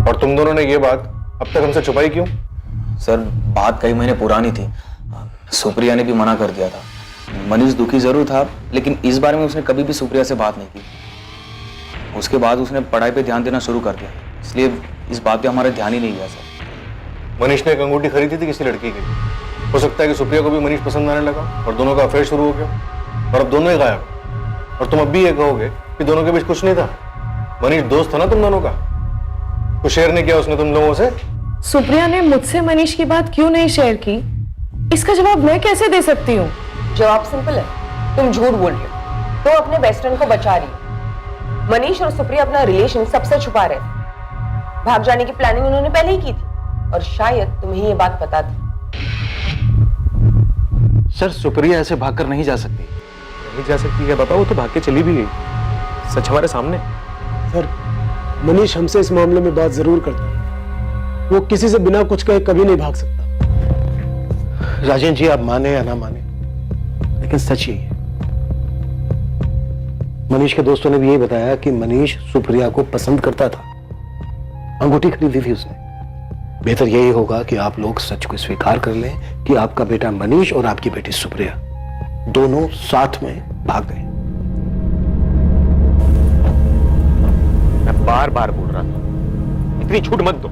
और तुम दोनों ने ये बात अब तक हमसे छुपाई क्यों? सर बात कई महीने पुरानी थी, सुप्रिया ने भी मना कर दिया था। मनीष दुखी जरूर था, लेकिन इस बारे में उसने कभी भी सुप्रिया से बात नहीं की। उसके बाद उसने पढ़ाई पे ध्यान देना शुरू कर दिया, इसलिए इस बात पे हमारा ध्यान ही नहीं गया सर। मनीष ने एक अंगूठी खरीदी थी किसी लड़की की, हो सकता है कि सुप्रिया को भी मनीष पसंद आने लगा और दोनों का अफेयर शुरू हो गया और अब दोनों ही गायब। और तुम अब भी ये कहोगे कि दोनों के बीच कुछ नहीं था? मनीष दोस्त था ना तुम दोनों का, कुछ शेयर नहीं किया उसने तुम लोगों से? सुप्रिया ने मुझसे मनीष की बात क्यों नहीं शेयर की, इसका जवाब मैं कैसे दे सकती हूँ? जवाब सिंपल है, तुम झूठ बोल रही हो। तो अपने बेस्ट फ्रेंड को बचा रही हो। मनीष और सुप्रिया अपना रिलेशन सबसे छुपा रहे थे। भाग जाने की प्लानिंग उन्होंने पहले ही की थी और शायद तुम्हें ये बात पता थी। सर सुप्रिया ऐसे भागकर नहीं जा सकती। नहीं जा सकती क्या? बताओ, तो भाग के चली भी गई, सच हमारे सामने। सर मनीष हमसे इस मामले में बात जरूर करता है, वो किसी से बिना कुछ कहे कभी नहीं भाग सकता। राजेंद्र जी आप माने या ना माने, लेकिन सच यही है। मनीष के दोस्तों ने भी यही बताया कि मनीष सुप्रिया को पसंद करता था, अंगूठी खरीदी थी उसने। बेहतर यही होगा कि आप लोग सच को स्वीकार कर लें कि आपका बेटा मनीष और आपकी बेटी सुप्रिया दोनों साथ में भाग गए। मैं बार बार बोल रहा था, इतनी छूट मत दो।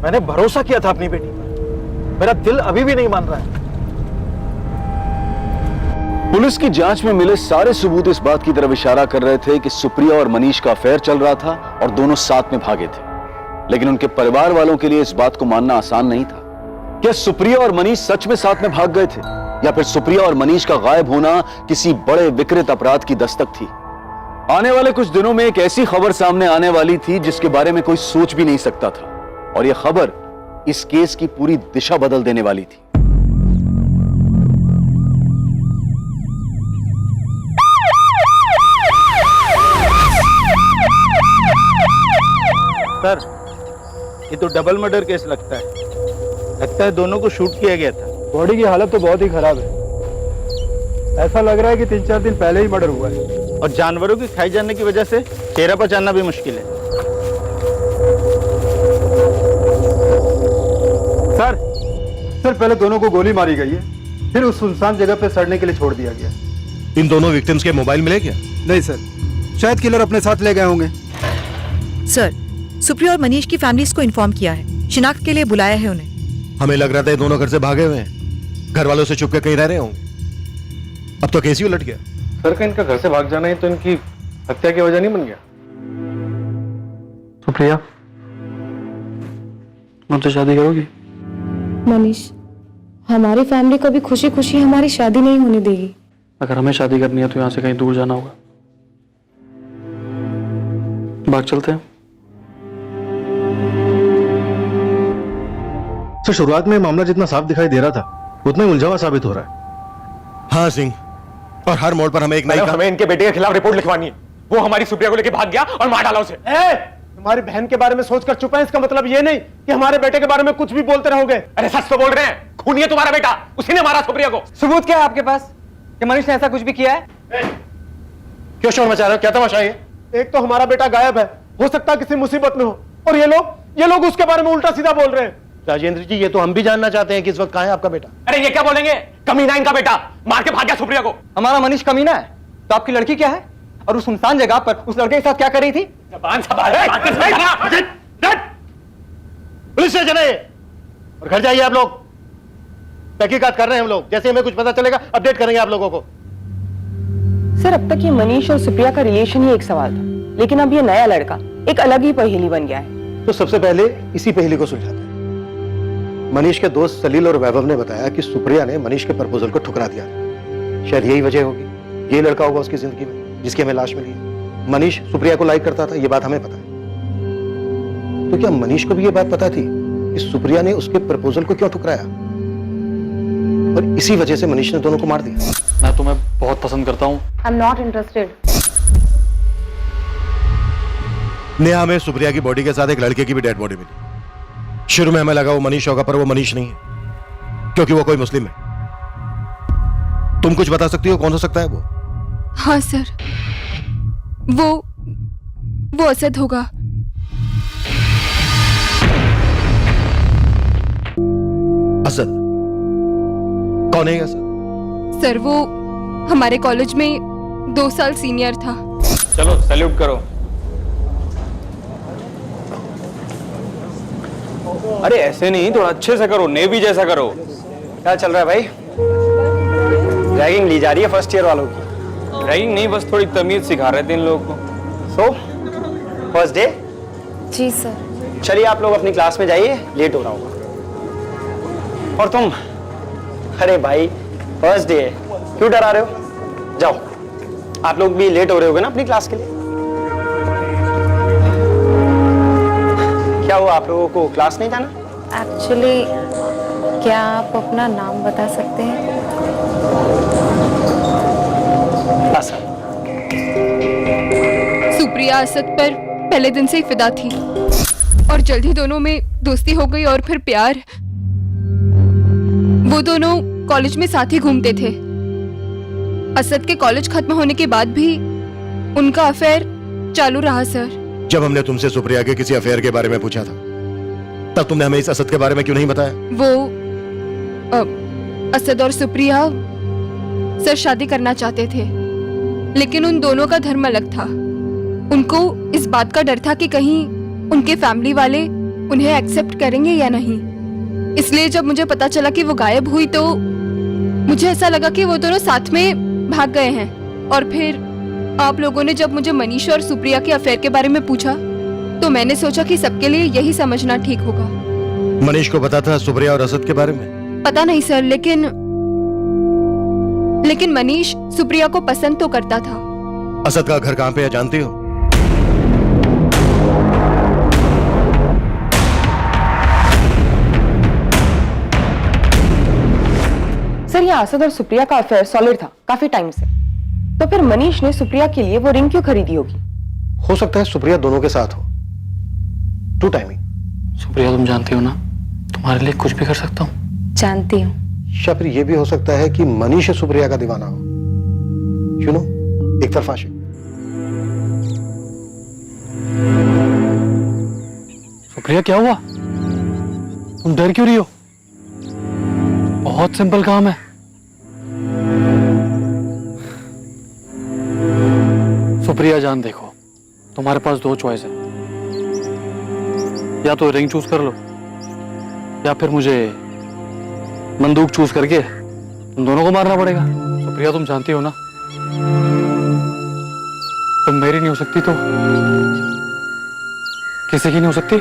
मैंने भरोसा किया था अपनी बेटी पर, मेरा दिल अभी भी नहीं मान रहा है। पुलिस की जांच में मिले सारे सबूत इस बात की तरफ इशारा कर रहे थे कि सुप्रिया और मनीष का अफेयर चल रहा था और दोनों साथ में भागे थे। लेकिन उनके परिवार वालों के लिए इस बात को मानना आसान नहीं था। क्या सुप्रिया और मनीष सच में साथ में भाग गए थे, या फिर सुप्रिया और मनीष का गायब होना किसी बड़े विकृत अपराध की दस्तक थी? आने वाले कुछ दिनों में एक ऐसी खबर सामने आने वाली थी जिसके बारे में कोई सोच भी नहीं सकता था, और यह खबर इस केस की पूरी दिशा बदल देने वाली थी। सर, ये तो डबल मर्डर केस लगता है दोनों को शूट किया गया था। बॉडी की हालत तो बहुत ही खराब है। ऐसा लग रहा है कि 3-4 दिन पहले ही मर्डर हुआ है, और जानवरों की खाई जाने की वजह से चेहरा पहचानना भी मुश्किल है। सर पहले दोनों को गोली मारी गई है, फिर उस सुनसान जगह पे सड़ने के लिए छोड़ दिया गया। इन दोनों विक्टिम्स के मोबाइल मिले क्या? नहीं सर, शायद किलर अपने साथ ले गए होंगे। सर, सुप्रिया और मनीष की फैमिलीज को इन्फॉर्म किया है, शिनाख्त के लिए बुलाया है उन्हें। हमें लग रहा था ये दोनों घर से भागे हुए हैं, घर वालों से छुप के कहीं रह रहे होंगे। अब तो केस ही उलट गया। सर का इनका घर से भाग जाना ही तो इनकी हत्या की वजह नहीं बन गया? सुप्रिया, मुझसे शादी करोगी? मनीष, हमारी फैमिली कभी खुशी खुशी हमारी शादी नहीं होने देगी। अगर हमें शादी करनी है तो यहाँ से कहीं दूर जाना होगा। भाग चलते हैं। तो शुरुआत में मामला जितना साफ दिखाई दे रहा था उतना ही उलझा हुआ साबित हो रहा है। हाँ सिंह, और हर मोड़ पर हमें एक नई हमें इनके बेटे के खिलाफ रिपोर्ट लिखवानी है। वो हमारी सुप्रिया को लेके भाग गया और मार डाला उसे। हमारी बहन के बारे में सोचकर चुप है, इसका मतलब ये नहीं कि हमारे बेटे के बारे में कुछ भी बोलते रहोगे। अरे सच तो बोल रहे हैं, खूनी है तुम्हारा बेटा, उसी ने मारा सुप्रिया को। सबूत क्या है आपके पास कि मनीष ने ऐसा कुछ भी किया है? क्यों शोर मचा रहे हो? क्या तमाशा है? एक तो हमारा बेटा गायब है, हो सकता है किसी मुसीबत में हो, और ये लोग उसके बारे में उल्टा सीधा बोल रहे हैं। राजेंद्र जी, ये तो हम भी जानना चाहते हैं कि इस वक्त कहां है आपका बेटा। अरे ये क्या बोलेंगे, कमीना इनका बेटा, मार के भाग गया सुप्रिया को। हमारा मनीष कमीना है तो आपकी लड़की क्या है, और उस सुनसान जगह पर उस लड़के के साथ क्या कर रही थी? पुलिस स्टेशन है और घर जाइए आप लोग। तहकीकात कर रहे हैं हम लोग, जैसे हमें कुछ पता चलेगा अपडेट करेंगे आप लोगों को। सर, अब तक ये मनीष और सुप्रिया का रिलेशन ही एक सवाल था, लेकिन अब ये नया लड़का एक अलग ही पहेली बन गया है। तो सबसे पहले इसी पहेली को सुलझाते हैं। मनीष के दोस्त सलील और वैभव ने बताया कि सुप्रिया ने मनीष के प्रपोजल को ठुकरा दिया। शायद यही वजह होगी, ये लड़का होगा उसकी जिंदगी में जिसकी हमें लाश मिली है। मनीष सुप्रिया को लाइक करता था, ये बात हमें पता है। तो क्या मनीष को भी ये बात पता थी कि सुप्रिया ने उसके प्रपोजल को क्यों ठुकराया, और इसी वजह से मनीष ने दोनों को मार दिया? मैं तुम्हें बहुत पसंद करता हूँ। I am not interested. Neha में सुप्रिया की बॉडी के साथ एक लड़के की भी डेड बॉडी मिली। शुरू में हमें लगा वो मनीष होगा, पर वो मनीष नहीं है, क्योंकि वो कोई मुस्लिम है। तुम कुछ बता सकती हो कौन हो सकता है वो? हाँ सर, वो असद होगा। असद? कौन है असद? सर, वो हमारे कॉलेज में 2 साल सीनियर था। चलो सैल्यूट करो। अरे ऐसे नहीं, थोड़ा अच्छे से करो, नेवी जैसा करो। क्या चल रहा है भाई? रैगिंग ली जा रही है फर्स्ट ईयर वालों की? रैगिंग नहीं, बस थोड़ी तमीज सिखा रहे थे इन लोगों को। So first day? जी सर। चलिए आप लोग अपनी क्लास में जाइए, लेट हो रहा होगा। और तुम? अरे भाई फर्स्ट डे है, क्यों डरा रहे हो? जाओ, आप लोग भी लेट हो रहे होगे ना अपनी क्लास के लिए। क्या हुआ, आप लोगों को क्लास नहीं जाना? एक्चुअली क्या आप अपना नाम बता सकते हैं? सुप्रिया असद पर पहले दिन से ही फिदा थी, और जल्द ही दोनों में दोस्ती हो गई और फिर प्यार। वो दोनों कॉलेज में साथ ही घूमते थे। असद के कॉलेज खत्म होने के बाद भी उनका अफेयर चालू रहा सर। जब हमने तुमसे सुप्रिया के किसी अफेयर के बारे में पूछा था, तब तुमने हमें इस असद के बारे में क्यों नहीं बताया? वो असद और सुप्रिया सर शादी करना चाहते थे, लेकिन उन दोनों का धर्म अलग था। उनको इस बात का डर था कि कहीं उनके फैमिली वाले उन्हें एक्सेप्ट करेंगे या नहीं। इसलिए जब मुझे पता चला कि वो गायब हुई तो मुझे ऐसा लगा कि वो दोनों साथ में भाग गए हैं। और फिर आप लोगों ने जब मुझे मनीष और सुप्रिया के अफेयर के बारे में पूछा तो मैंने सोचा कि सबके लिए यही समझना ठीक होगा। मनीष को पता था सुप्रिया और असद के बारे में? पता नहीं सर, लेकिन मनीष सुप्रिया को पसंद तो करता था। असद का घर कहां पे है जानती हो? सर ये असद और सुप्रिया का अफेयर सॉलिड था काफी टाइम से, तो फिर मनीष ने सुप्रिया के लिए वो रिंग क्यों खरीदी होगी? हो सकता है सुप्रिया दोनों के साथ हो, टू टाइमिंग। सुप्रिया तुम जानती हो ना, तुम्हारे लिए कुछ भी कर सकता हूँ। जानती हूँ। या फिर यह भी हो सकता है कि मनीष सुप्रिया का दीवाना हो, यू नो, एक तरफा आशिक। सुप्रिया क्या हुआ? तुम डर क्यों रही हो? बहुत सिंपल काम है। सुप्रिया जान, देखो तुम्हारे पास दो चॉइस है, या तो रिंग चूज कर लो या फिर मुझे बंदूक चूज करके तुम दोनों को मारना पड़ेगा। सुप्रिया तुम जानती हो ना, तुम मेरी नहीं हो सकती तो किसी की नहीं हो सकती।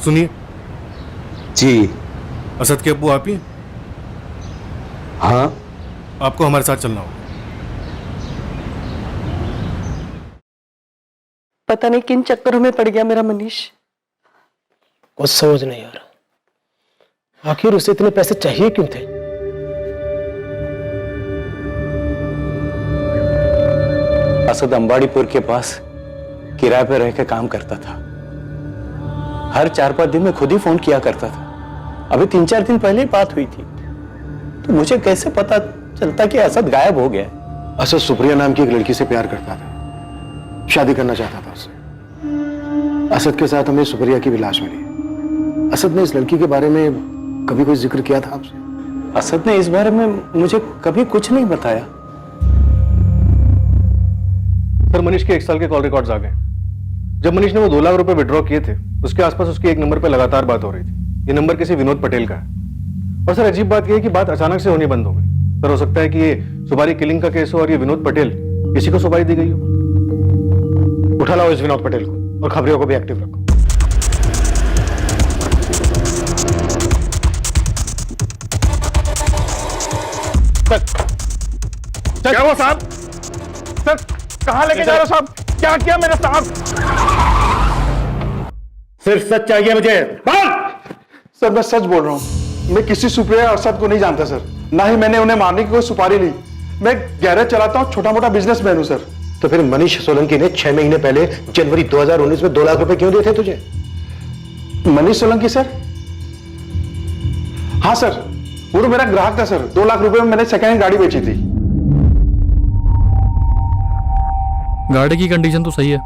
सुनिए जी। असद के अब्बू आप ही? हाँ। आपको हमारे साथ चलना होगा। पता नहीं किन चक्करों में पड़ गया मेरा मनीष। कुछ समझ नहीं आ रहा, आखिर उसे इतने पैसे चाहिए क्यों थे? असद अंबाड़ीपुर के पास किराए पर रहकर काम करता था। हर 4-5 दिन में खुद ही फोन किया करता था। अभी 3-4 दिन पहले ही बात हुई थी, तो मुझे कैसे पता चलता कि असद गायब हो गया? असद सुप्रिया नाम की एक लड़की से प्यार करता था, शादी करना चाहता था उससे। असद के साथ हमें सुप्रिया की भी लाश मिली। असद ने इस लड़की के बारे में कभी कोई जिक्र किया था आपसे? असद ने इस बारे में मुझे कभी कुछ नहीं बताया। सर मनीष के 1 साल के कॉल रिकॉर्ड्स आ गए। जब मनीष ने वो 2 लाख रुपए विड्रॉ किए थे, उसके आसपास उसके एक नंबर पे लगातार बात हो रही थी। ये नंबर किसी विनोद पटेल का है। और सर अजीब बात यह है कि बात अचानक से होनी बंद हो गई। सर हो सकता है कि ये सुपारी किलिंग का केस हो और ये विनोद पटेल किसी को सुपारी दी गई हो। उठा लाओ इस विनोद पटेल को और खबरियों को भी एक्टिव रखो। क्या हुआ साहब? सर कहां लेके जा रहे हो साहब? क्या किया मेरे साहब? सिर्फ सच चाहिए मुझे। सर मैं सच बोल रहा हूं, मैं किसी सुप्रिया और असद को नहीं जानता सर, ना ही मैंने उन्हें मारने की कोई सुपारी ली। मैं गैरेज चलाता हूं, छोटा मोटा बिजनेसमैन हूं सर। तो फिर मनीष सोलंकी ने 6 महीने पहले जनवरी 2019 में 2 लाख रुपए क्यों दिए थे तुझे? मनीष सोलंकी सर? हाँ सर, वो तो मेरा ग्राहक था सर। 2 लाख रुपए में मैंने सेकेंड हैंड गाड़ी बेची थी। गाड़ी की कंडीशन तो सही है,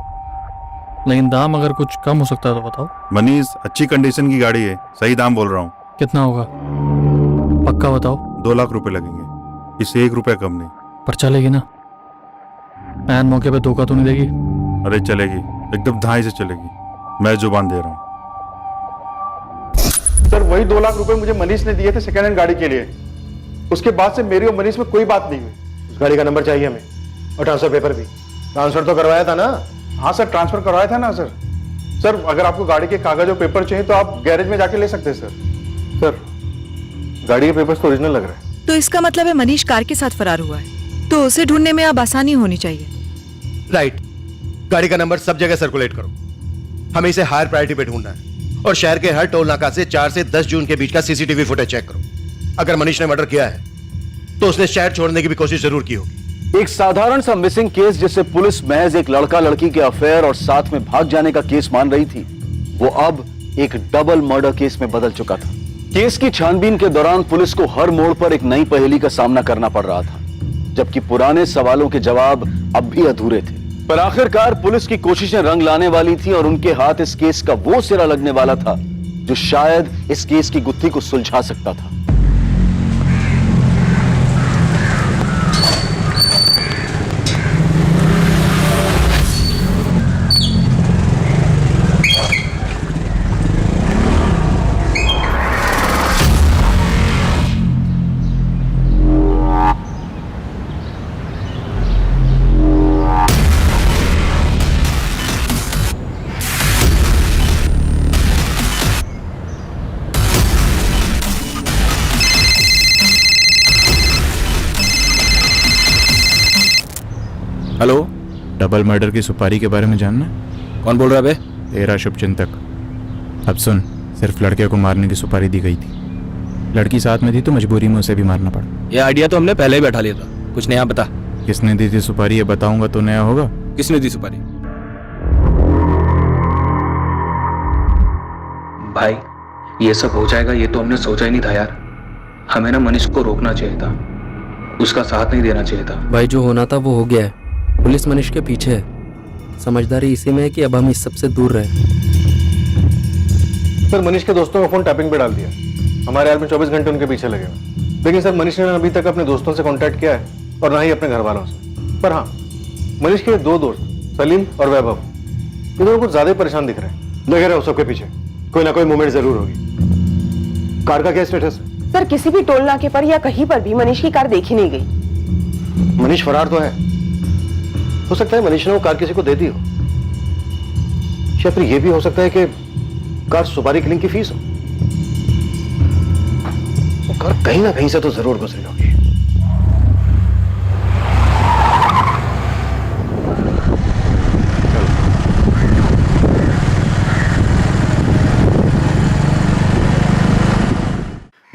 लेकिन दाम अगर कुछ कम हो सकता है तो बताओ। मनीष अच्छी कंडीशन की गाड़ी है, सही दाम बोल रहा हूँ। कितना होगा पक्का बताओ। 2 लाख रुपए लगेंगे, इससे 1 रुपया कम नहीं। पर चलेगी ना? ऐन मौके पे धोखा तो नहीं देगी? अरे चलेगी, एकदम धाई से चलेगी, मैं जुबान दे रहा हूँ। सर वही 2 लाख रुपए मुझे मनीष ने दिए थे सेकेंड हैंड गाड़ी के लिए। उसके बाद से मेरी और मनीष में कोई बात नहीं हुई। उस गाड़ी का नंबर चाहिए हमें और ट्रांसफर पेपर भी। ट्रांसफर तो करवाया था ना? हाँ सर, ट्रांसफर करवाया था ना सर। सर अगर आपको गाड़ी के कागज और पेपर चाहिए तो आप गैरेज में जाके ले सकते हैं सर। सर गाड़ी के पेपर्स तो ओरिजिनल लग रहे हैं। तो इसका मतलब है मनीष कार के साथ फरार हुआ है, तो उसे ढूंढने में अब आसानी होनी चाहिए। राइट, गाड़ी का नंबर सब जगह सर्कुलेट करो। हमें इसे हायर प्रायोरिटी पे ढूंढना है और शहर के हर टोल नाका से 4 से 10 जून के बीच का सीसीटीवी फुटेज चेक करो। अगर मनीष ने मर्डर किया है तो उसने शहर छोड़ने की भी कोशिश जरूर की होगी। एक साधारण सा मिसिंग केस जिसे पुलिस महज एक लड़का लड़की के अफेयर और साथ में भाग जाने का केस मान रही थी, वो अब एक डबल मर्डर केस में बदल चुका था। केस की छानबीन के दौरान पुलिस को हर मोड़ पर एक नई पहेली का सामना करना पड़ रहा था। जबकि पुराने सवालों के जवाब अब भी अधूरे थे। पर आखिरकार पुलिस की कोशिशें रंग लाने वाली थी और उनके हाथ इस केस का वो सिरा लगने वाला था जो शायद इस केस की गुत्थी को सुलझा सकता था। हेलो, डबल मर्डर की सुपारी के बारे में जानना? कौन बोल रहा है बे? तेरा शुभचिंतक। अब सुन, सिर्फ लड़के को मारने की सुपारी दी गई थी। लड़की साथ में थी तो मजबूरी में उसे भी मारना पड़ा। ये आइडिया तो हमने पहले ही बैठा लिया था। कुछ नया बता। किसने दी थी सुपारी ये बताऊंगा तो नया होगा। किसने दी सुपारी? भाई ये सब हो जाएगा ये तो हमने सोचा ही नहीं था यार। हमें ना मनीष को रोकना चाहिए था, उसका साथ नहीं देना चाहिए था। भाई जो होना था वो हो गया है। पुलिस मनीष के पीछे है। समझदारी इसी में है कि अब हम इस सब से दूर रहे। सर मनीष के दोस्तों का फोन टैपिंग पे डाल दिया। हमारे आदमी 24 घंटे उनके पीछे लगे हुए। लेकिन सर मनीष ने अभी तक अपने दोस्तों से कांटेक्ट किया है और ना ही अपने घर वालों से। पर हाँ, मनीष के 2 दोस्त सलीम और वैभव, ये दोनों कुछ ज्यादा परेशान दिख रहे हैं। लगे रहे सबके पीछे कोई ना कोई मूवमेंट जरूर होगी। कार का क्या स्टेटस है? सर किसी भी टोल नाके पर या कहीं पर भी मनीष की कार देखी नहीं गई। मनीष फरार तो है। हो सकता है मनीष ने वो कार किसी को दे दी हो, या फिर यह भी हो सकता है कि कार सुपारी किलिंग की फीस हो। वो कार कहीं ना कहीं से तो जरूर गुजरी होगी।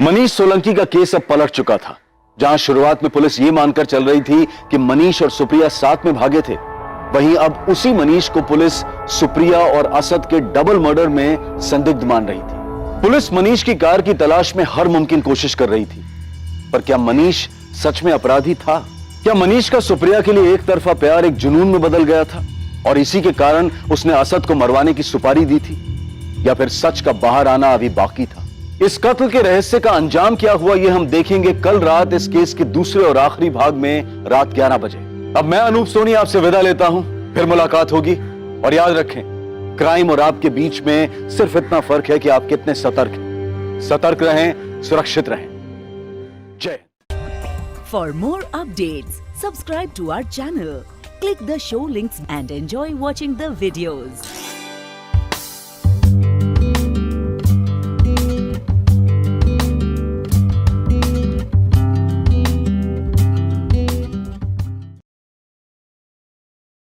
मनीष सोलंकी का केस अब पलट चुका था। जहां शुरुआत में पुलिस ये मानकर चल रही थी कि मनीष और सुप्रिया साथ में भागे थे, वहीं अब उसी मनीष को पुलिस सुप्रिया और असद के डबल मर्डर में संदिग्ध मान रही थी। पुलिस मनीष की कार की तलाश में हर मुमकिन कोशिश कर रही थी, पर क्या मनीष सच में अपराधी था? क्या मनीष का सुप्रिया के लिए एक तरफा प्यार एक जुनून में बदल गया था और इसी के कारण उसने असद को मरवाने की सुपारी दी थी? या फिर सच का बाहर आना अभी बाकी था? इस कत्ल के रहस्य का अंजाम क्या हुआ ये हम देखेंगे कल रात इस केस के दूसरे और आखिरी भाग में रात 11 बजे। अब मैं अनूप सोनी आपसे विदा लेता हूं, फिर मुलाकात होगी। और याद रखें, क्राइम और आपके बीच में सिर्फ इतना फर्क है कि आप कितने सतर्क हैं। सतर्क रहें, सुरक्षित रहें। जय। For more updates subscribe to our channel, click the show links and enjoy watching the videos.